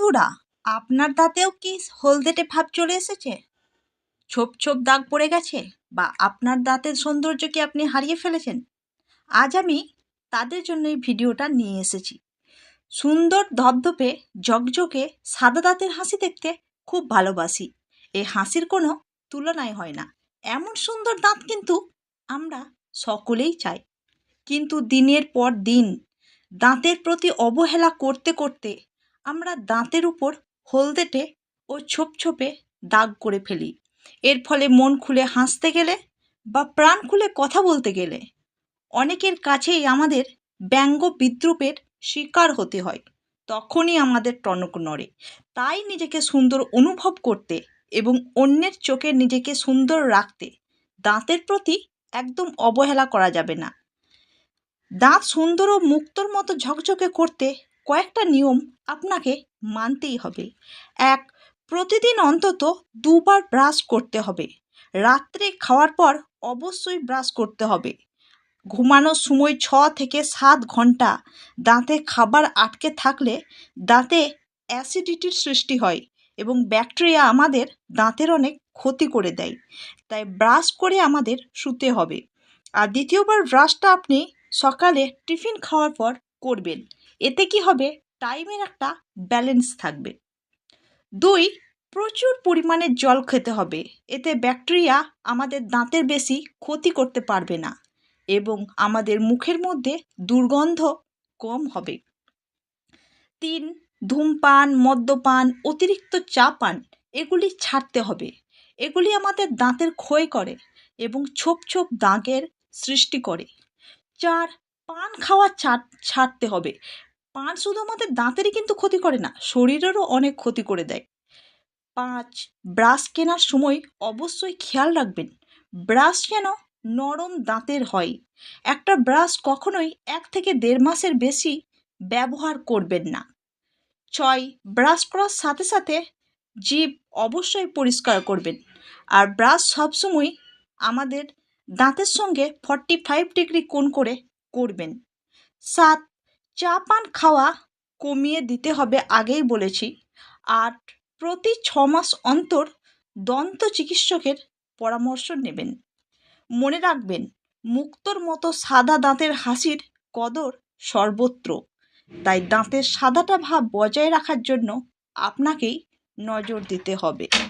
বন্ধুরা, আপনার দাঁতেও কি হলদেটে ভাব চলে এসেছে? ছোপ ছোপ দাগ পড়ে গেছে? বা আপনার দাঁতের সৌন্দর্য কি আপনি হারিয়ে ফেলেছেন? আজ আমি তাদের জন্য এই ভিডিওটা নিয়ে এসেছি। সুন্দর ধপধপে ঝকঝকে সাদা দাঁতের হাসি দেখতে খুব ভালোবাসি। এই হাসির কোনো তুলনাই হয় না। এমন সুন্দর দাঁত কিন্তু আমরা সকলেই চাই। কিন্তু দিনের পর দিন দাঁতের প্রতি অবহেলা করতে করতে আমরা দাঁতের উপর হলদেটে ও ছোপ ছোপে দাগ করে ফেলি। এর ফলে মন খুলে হাসতে গেলে বা প্রাণ খুলে কথা বলতে গেলে অনেকের কাছেই আমাদের ব্যঙ্গ বিদ্রূপের শিকার হতে হয়। তখনই আমাদের টনক নড়ে। তাই নিজেকে সুন্দর অনুভব করতে এবং অন্যের চোখে নিজেকে সুন্দর রাখতে দাঁতের প্রতি একদম অবহেলা করা যাবে না। দাঁত সুন্দর ও মুক্তোর মতো ঝকঝকে করতে কয়েকটা নিয়ম আপনাকে মানতেই হবে। ১. প্রতিদিন অন্তত ২ বার ব্রাশ করতে হবে। রাত্রে খাওয়ার পর অবশ্যই ব্রাশ করতে হবে। ঘুমানোর সময় ৬ থেকে ৭ ঘন্টা দাঁতে খাবার আটকে থাকলে দাঁতে অ্যাসিডিটির সৃষ্টি হয় এবং ব্যাকটেরিয়া আমাদের দাঁতের অনেক ক্ষতি করে দেয়। তাই ব্রাশ করে আমাদের শুতে হবে। আর দ্বিতীয়বার ব্রাশটা আপনি সকালে টিফিন খাওয়ার পর করবেন। এতে কি হবে? টাইমের একটা ব্যালেন্স থাকবে। ২. প্রচুর পরিমাণে জল খেতে হবে। এতে ব্যাকটেরিয়া আমাদের দাঁতের বেশি ক্ষতি করতে পারবে না এবং আমাদের মুখের মধ্যে দুর্গন্ধ কম হবে। ৩. ধূমপান, মদ্যপান, অতিরিক্ত চা পান এগুলি ছাড়তে হবে। এগুলি আমাদের দাঁতের ক্ষয় করে এবং ছোপ ছোপ দাগের সৃষ্টি করে। ৪. পান খাওয়া ছাড়তে হবে। পান শুধু আমাদের দাঁতেরই কিন্তু ক্ষতি করে না, শরীরেরও অনেক ক্ষতি করে দেয়। ৫. ব্রাশ কেনার সময় অবশ্যই খেয়াল রাখবেন ব্রাশ যেন নরম দাঁতের হয়। একটা ব্রাশ কখনোই ১ থেকে ১.৫ মাসের বেশি ব্যবহার করবেন না। ৬. ব্রাশ করার সাথে সাথে জিভ অবশ্যই পরিষ্কার করবেন। আর ব্রাশ সবসময় আমাদের দাঁতের সঙ্গে 45 ডিগ্রি কোণ করে করবেন। ৭. চা পান খাওয়া কমিয়ে দিতে হবে, আগেই বলেছি। ৮. প্রতি ৬ মাস অন্তর দন্ত চিকিৎসকের পরামর্শ নেবেন। মনে রাখবেন, মুক্তোর মতো সাদা দাঁতের হাসির কদর সর্বত্র। তাই দাঁতের সাদাটা ভাব বজায় রাখার জন্য আপনাকেই নজর দিতে হবে।